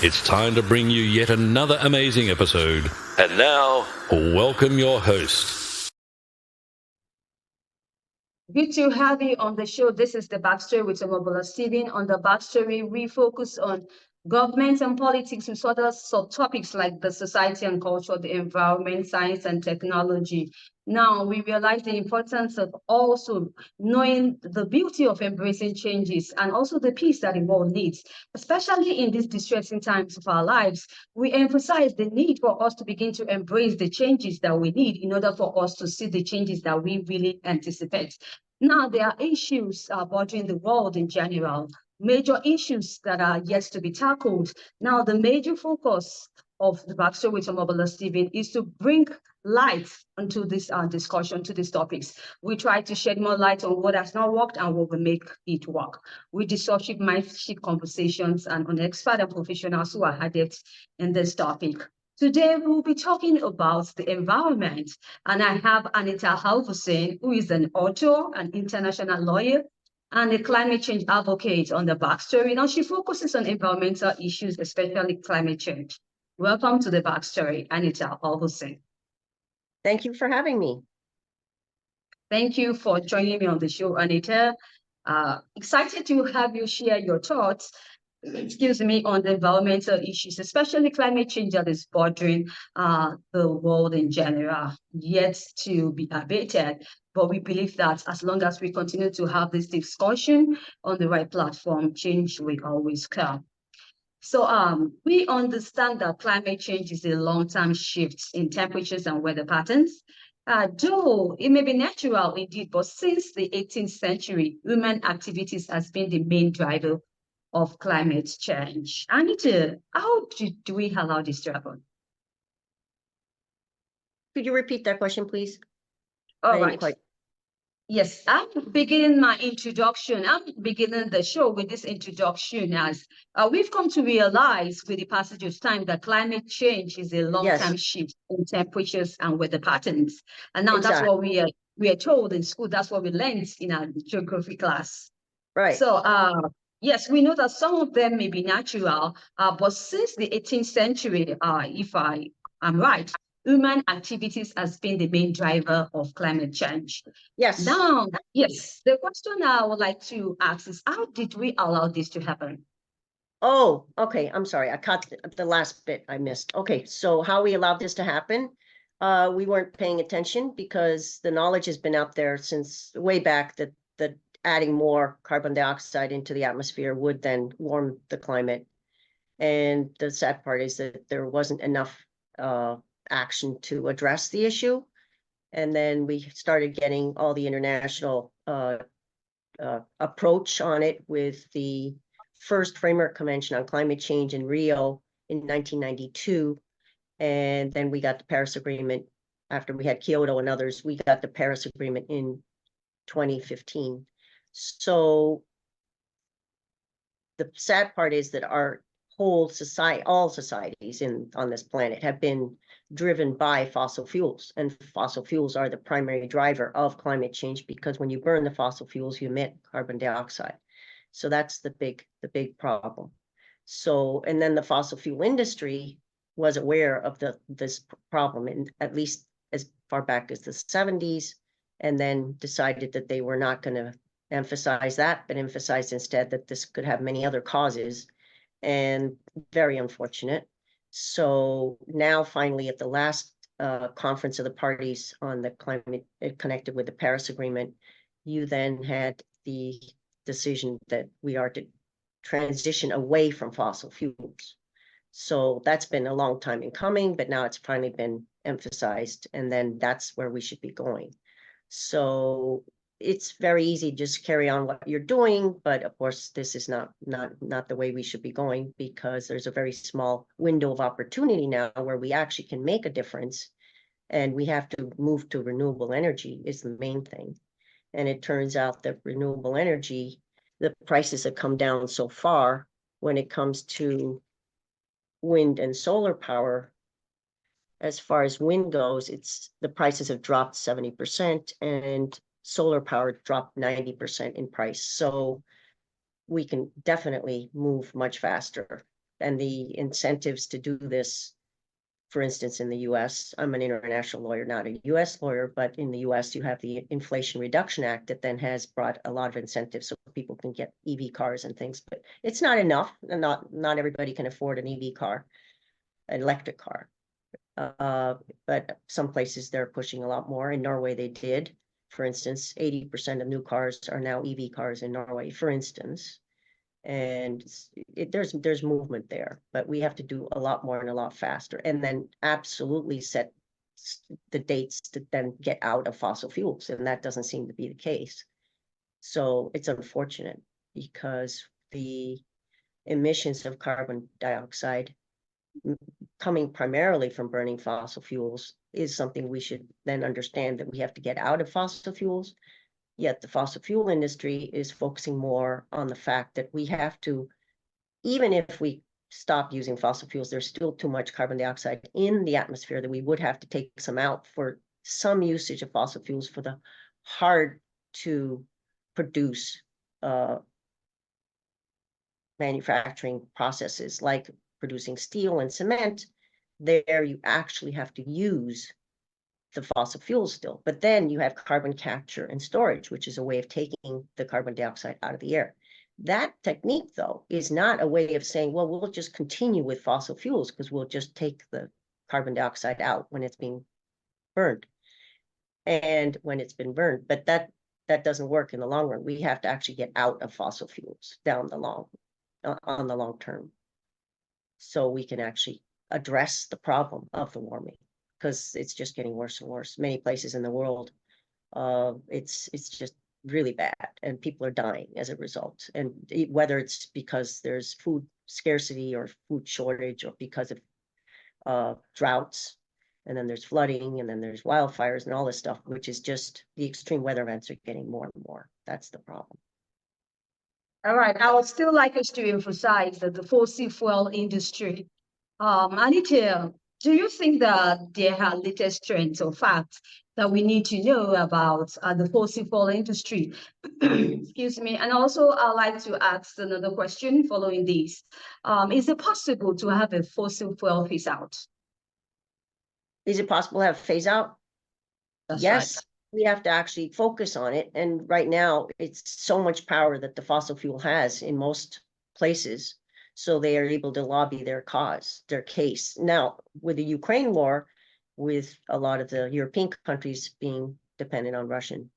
It's time to bring you yet another amazing episode. And now, welcome your host. Good to have you on the show. This is the Backstory with Omobola Stephen. On the Backstory, we focus on government and politics with other subtopics like the society and culture, the environment, science and technology. Now, we realize the importance of also knowing the beauty of embracing changes and also the peace that the world needs, especially in these distressing times of our lives. We emphasize the need for us to begin to embrace the changes that we need in order for us to see the changes that we really anticipate. Now, there are issues bothering the world in general, major issues that are yet to be tackled. Now, the major focus of the Backstory with Omobola Stephen is to bring light onto this discussion, to these topics. We try to shed more light on what has not worked and what will make it work. We distorted mindship conversations and on expert and professionals who are adept in this topic. Today, we'll be talking about the environment, and I have A.M Halvorssen, who is an author, an international lawyer, and a climate change advocate on the Backstory. Now, she focuses on environmental issues, especially climate change. Welcome to the Backstory, A.M Halvorssen. Thank you for having me. Thank you for joining me on the show, Anita. Excited to have you share your thoughts on the environmental issues, especially climate change that is bothering the world in general, yet to be abated. But we believe that as long as we continue to have this discussion on the right platform, change will always come. So we understand that climate change is a long-term shift in temperatures and weather patterns. Though it may be natural indeed, but since the 18th century, human activities has been the main driver of climate change. Anita, how do we allow this to happen? Could you repeat that question, please? All right. Yes, I'm beginning my introduction. I'm beginning the show with this introduction as we've come to realize with the passage of time that climate change is a long-term shift in temperatures and weather patterns. And now that's what we are told in school. That's what we learned in our geography class. Right. So yes, we know that some of them may be natural, but since the 18th century, if I am right, human activities has been the main driver of climate change. Yes. Now, yes, the question I would like to ask is, how did we allow this to happen? Oh, okay. I'm sorry. I caught the last bit I missed. Okay, so how we allowed this to happen? We weren't paying attention because the knowledge has been out there since way back that adding more carbon dioxide into the atmosphere would then warm the climate. And the sad part is that there wasn't enough action to address the issue. And then we started getting all the international approach on it with the first Framework Convention on Climate Change in Rio in 1992. And then we got the Paris Agreement after we had Kyoto and others. We got the Paris Agreement in 2015. So the sad part is that our whole society, all societies on this planet have been driven by fossil fuels, and fossil fuels are the primary driver of climate change because when you burn the fossil fuels, you emit carbon dioxide. So that's the big problem. So, and then the fossil fuel industry was aware of this problem, and at least as far back as the 70s, and then decided that they were not going to emphasize that, but emphasized instead that this could have many other causes, and very unfortunate. So now finally at the last conference of the parties on the climate connected with the Paris Agreement, you then had the decision that we are to transition away from fossil fuels. So that's been a long time in coming, but now it's finally been emphasized, and then that's where we should be going. So it's very easy to just carry on what you're doing, but of course this is not the way we should be going, because there's a very small window of opportunity now where we actually can make a difference, and we have to move to renewable energy is the main thing. And it turns out that renewable energy, the prices have come down so far when it comes to wind and solar power. As far as wind goes, the prices have dropped 70%, and solar power dropped 90% in price. So we can definitely move much faster and the incentives to do this. For instance, in the US, I'm an international lawyer, not a US lawyer, but in the US, you have the Inflation Reduction Act that then has brought a lot of incentives so people can get EV cars and things, but it's not enough. And not everybody can afford an EV car, an electric car. But some places they're pushing a lot more. In Norway, they did. For instance, 80% of new cars are now EV cars in Norway, for instance. And there's movement there, but we have to do a lot more and a lot faster, and then absolutely set the dates to then get out of fossil fuels, and that doesn't seem to be the case. So it's unfortunate because the emissions of carbon dioxide coming primarily from burning fossil fuels is something we should then understand, that we have to get out of fossil fuels. Yet the fossil fuel industry is focusing more on the fact that we have to, even if we stop using fossil fuels, there's still too much carbon dioxide in the atmosphere that we would have to take some out for some usage of fossil fuels for the hard to produce manufacturing processes like producing steel and cement. There you actually have to use the fossil fuels still, but then you have carbon capture and storage, which is a way of taking the carbon dioxide out of the air. That technique, though, is not a way of saying, well, we'll just continue with fossil fuels because we'll just take the carbon dioxide out when it's being burned and when it's been burned. But that doesn't work in the long run. We have to actually get out of fossil fuels on the long term, so we can actually address the problem of the warming, because it's just getting worse and worse. Many places in the world, it's just really bad, and people are dying as a result. And whether it's because there's food scarcity or food shortage, or because of droughts, and then there's flooding, and then there's wildfires and all this stuff, which is just the extreme weather events are getting more and more. That's the problem. All right, I would still like us to emphasize that the fossil fuel industry. Anita, do you think that there are latest trends or facts that we need to know about the fossil fuel industry? Excuse me. And also, I'd like to ask another question following this. Is it possible to have a fossil fuel phase out? Is it possible to have phase out? That's Yes. right. We have to actually focus on it. And right now, it's so much power that the fossil fuel has in most places. So they are able to lobby their cause, their case. Now, with the Ukraine war, with a lot of the European countries being dependent on Russian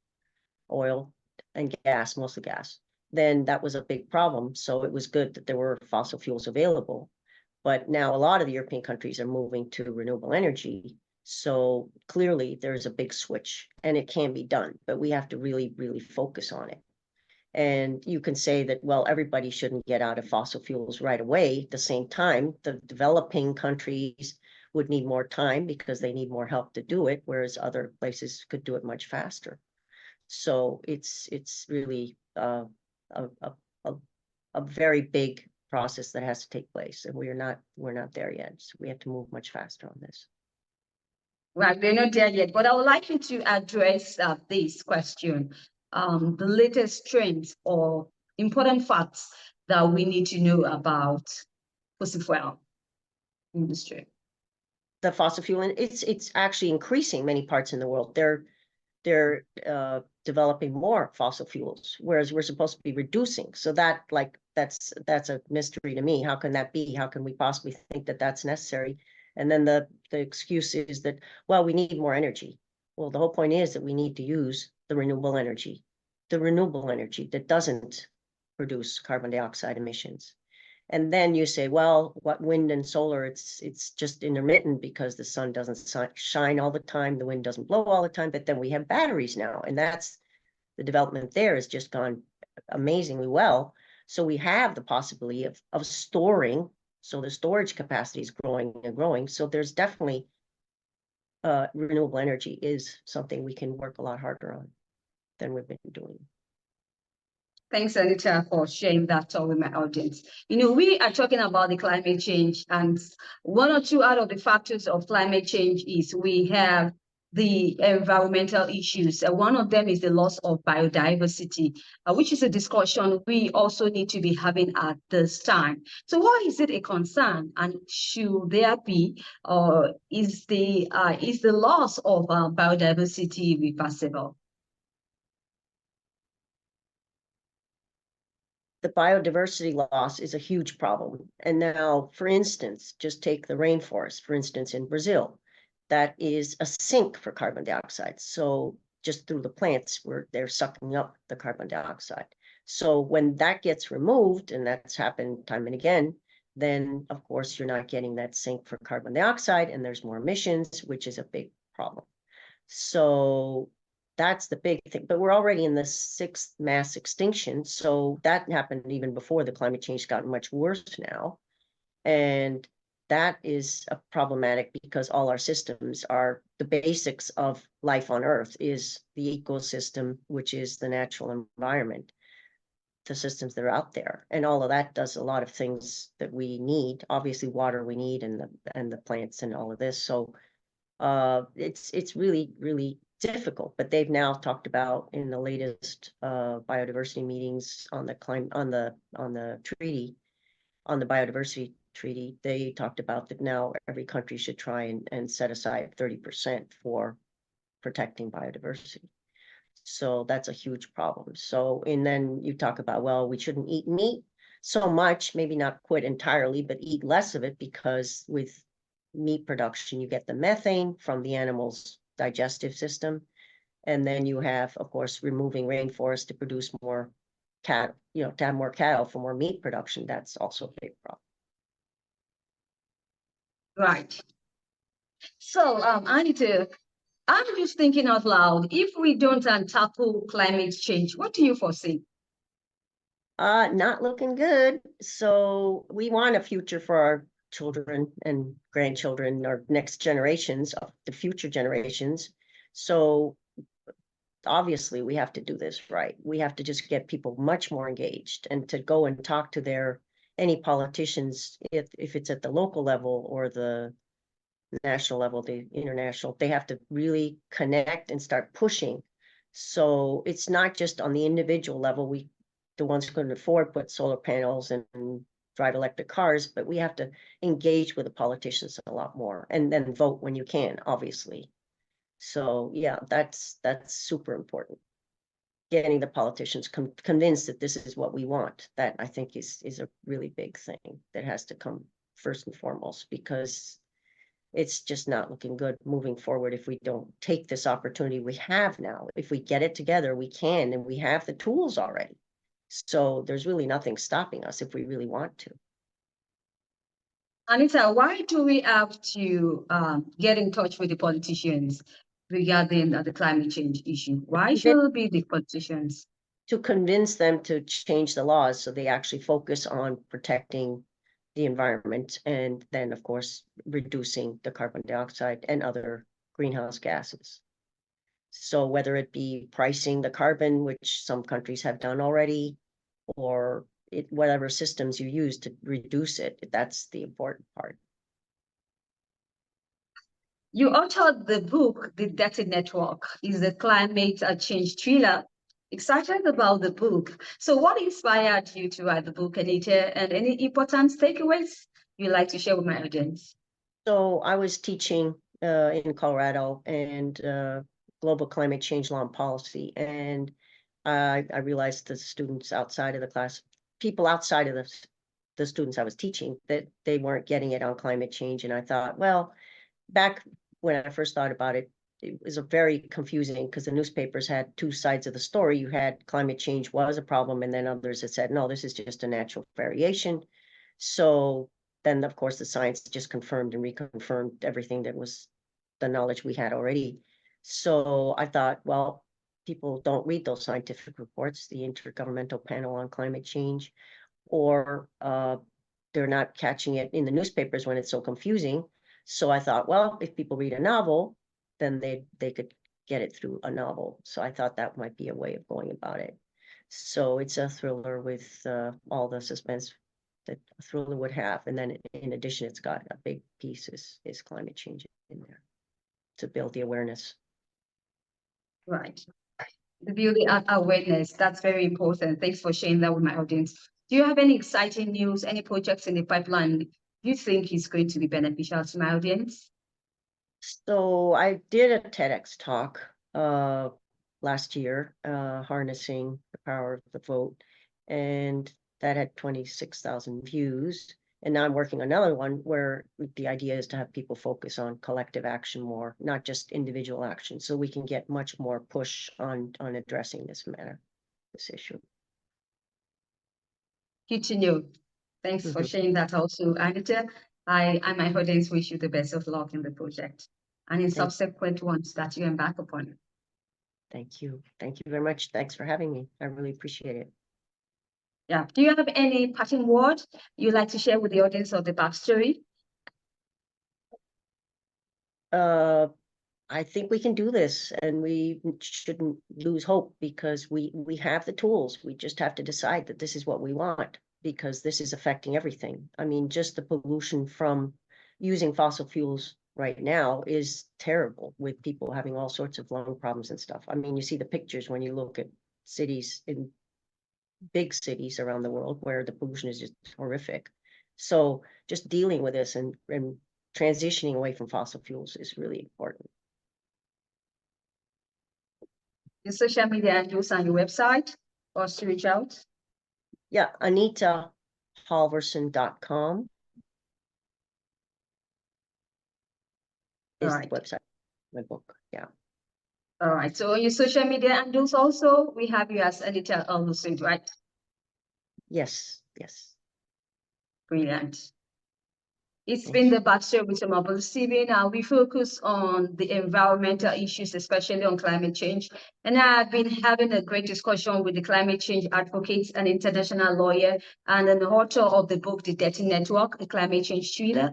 oil and gas, mostly gas, then that was a big problem. So it was good that there were fossil fuels available. But now a lot of the European countries are moving to renewable energy. So clearly there's a big switch, and it can be done, but we have to really, really focus on it. And you can say that, well, everybody shouldn't get out of fossil fuels right away. At the same time, the developing countries would need more time because they need more help to do it, whereas other places could do it much faster. So it's really a very big process that has to take place, and we're not there yet. So we have to move much faster on this. Right, we're not there yet, but I would like you to address this question, the latest trends or important facts that we need to know about fossil fuel industry. The fossil fuel, and it's actually increasing many parts in the world. They're developing more fossil fuels, whereas we're supposed to be reducing. So that's a mystery to me. How can that be? How can we possibly think that that's necessary? And then the excuse is that, well, we need more energy. Well, the whole point is that we need to use the renewable energy that doesn't produce carbon dioxide emissions. And then you say, well, what wind and solar, it's just intermittent because the sun doesn't shine all the time, the wind doesn't blow all the time, but then we have batteries now, and that's the development there has just gone amazingly well. So we have the possibility of storing. So the storage capacity is growing and growing. So there's definitely renewable energy is something we can work a lot harder on than we've been doing. Thanks, Anita, for sharing that talk with my audience. You know, we are talking about the climate change, and one or two out of the factors of climate change is we have the environmental issues. One of them is the loss of biodiversity, which is a discussion we also need to be having at this time. So why is it a concern, and should there be, or is the loss of biodiversity reversible? The biodiversity loss is a huge problem. And now, for instance, just take the rainforest, for instance, in Brazil, that is a sink for carbon dioxide. So just through the plants where they're sucking up the carbon dioxide. So when that gets removed, and that's happened time and again, then of course you're not getting that sink for carbon dioxide and there's more emissions, which is a big problem. So that's the big thing, but we're already in the 6th mass extinction. So that happened even before the climate change got much worse now. And that is a problematic because all our systems are the basics of life on Earth is the ecosystem, which is the natural environment, the systems that are out there. And all of that does a lot of things that we need. Obviously, water we need and the plants and all of this. So it's really, really difficult, but they've now talked about in the latest biodiversity meetings on the treaty, on the biodiversity treaty, they talked about that now every country should try and set aside 30% for protecting biodiversity. So that's a huge problem. So, and then you talk about, well, we shouldn't eat meat so much, maybe not quit entirely, but eat less of it, because with meat production, you get the methane from the animal's digestive system. And then you have, of course, removing rainforest to produce more cattle, to have more cattle for more meat production. That's also a big problem. Right. So, Anita, I'm just thinking out loud. If we don't tackle climate change, what do you foresee? Not looking good. So we want a future for our children and grandchildren, or next generations, of the future generations. So obviously we have to do this right. We have to just get people much more engaged and to go and talk to any politicians, if it's at the local level or the national level, the international, they have to really connect and start pushing. So it's not just on the individual level, the ones who can afford put solar panels and drive electric cars, but we have to engage with the politicians a lot more, and then vote when you can, obviously. So yeah, that's super important. Getting the politicians convinced that this is what we want, that I think is a really big thing that has to come first and foremost, because it's just not looking good moving forward if we don't take this opportunity we have now. If we get it together, we can, and we have the tools already. So there's really nothing stopping us if we really want to. Anita, why do we have to get in touch with the politicians regarding the climate change issue? Why should it be the politicians? To convince them to change the laws so they actually focus on protecting the environment, and then, of course, reducing the carbon dioxide and other greenhouse gases. So whether it be pricing the carbon, which some countries have done already, or whatever systems you use to reduce it, that's the important part. You authored the book, The Dirty Network, is a climate change thriller. Excited about the book. So what inspired you to write the book, Anita, and any important takeaways you'd like to share with my audience? So I was teaching in Colorado, and global climate change law and policy, and I realized the students outside of the class, people outside of the students I was teaching, that they weren't getting it on climate change. And I thought, well, back when I first thought about it, it was a very confusing, because the newspapers had two sides of the story. You had climate change was a problem, and then others that said, no, this is just a natural variation. So then, of course, the science just confirmed and reconfirmed everything that was the knowledge we had already. So I thought, well, people don't read those scientific reports, the Intergovernmental Panel on Climate Change, or they're not catching it in the newspapers when it's so confusing. So I thought, well, if people read a novel, then they could get it through a novel. So I thought that might be a way of going about it. So it's a thriller with all the suspense that a thriller would have. And then in addition, it's got a big piece is climate change in there. to build the awareness. Right. The building awareness, that's very important. Thanks for sharing that with my audience. Do you have any exciting news, any projects in the pipeline you think is going to be beneficial to my audience? So I did a TEDx talk last year, harnessing the power of the vote, and that had 26,000 views. And now I'm working on another one where the idea is to have people focus on collective action more, not just individual action, so we can get much more push on addressing this matter, this issue. Good to know. Thanks for sharing that also, Anita. I and my audience wish you the best of luck in the project and in subsequent ones that you embark upon. Thank you. Thank you very much. Thanks for having me. I really appreciate it. Yeah. Do you have any parting word you'd like to share with the audience of the Backstory? I think we can do this, and we shouldn't lose hope, because we have the tools. We just have to decide that this is what we want, because this is affecting everything. I mean, just the pollution from using fossil fuels right now is terrible, with people having all sorts of lung problems and stuff. I mean, you see the pictures when you look at cities, in big cities around the world, where the pollution is just horrific. So just dealing with this and transitioning away from fossil fuels is really important. The social media handles on your website for us to reach out? Yeah, AnitaHalvorssen.com is the website, my book. Yeah. All right. So on your social media handles also, we have you as Anita Halvorssen, right? Yes, yes. Brilliant. It's been the Backstory with Omobola Stephen. We focus on the environmental issues, especially on climate change. And I've been having a great discussion with the climate change advocate, an international lawyer, and an author of the book, The Dirty Network, a climate change thriller,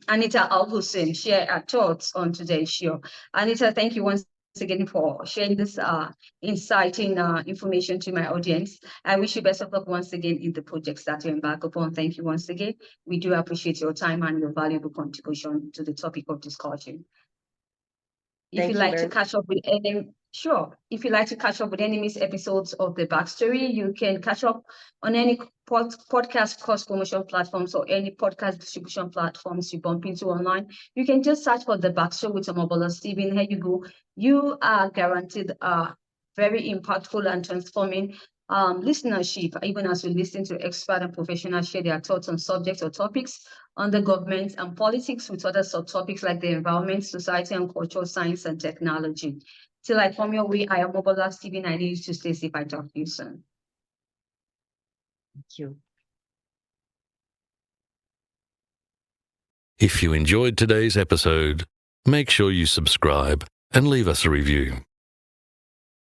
Anita Halvorssen, share our thoughts on today's show. Anita, thank you once again for sharing this inciting information to my audience. I wish you best of luck once again in the projects that you embark upon. Thank you once again. We do appreciate your time and your valuable contribution to the topic of discussion. If you'd like to catch up with any, if you'd like to catch up with any missed episodes of the Backstory, you can catch up on any podcast cross promotion platforms or any podcast distribution platforms you bump into online. You can just search for the Backstory with Omobola Stephen. Here you go. You are guaranteed very impactful and transforming listenership, even as we listen to expert and professionals share their thoughts on subjects or topics on the government and politics, with other subtopics like the environment, society, and culture, science, and technology. Till I come your way, I am Omobola Stephen. I need you to stay safe. I talk to you soon. Thank you. If you enjoyed today's episode, make sure you subscribe and leave us a review.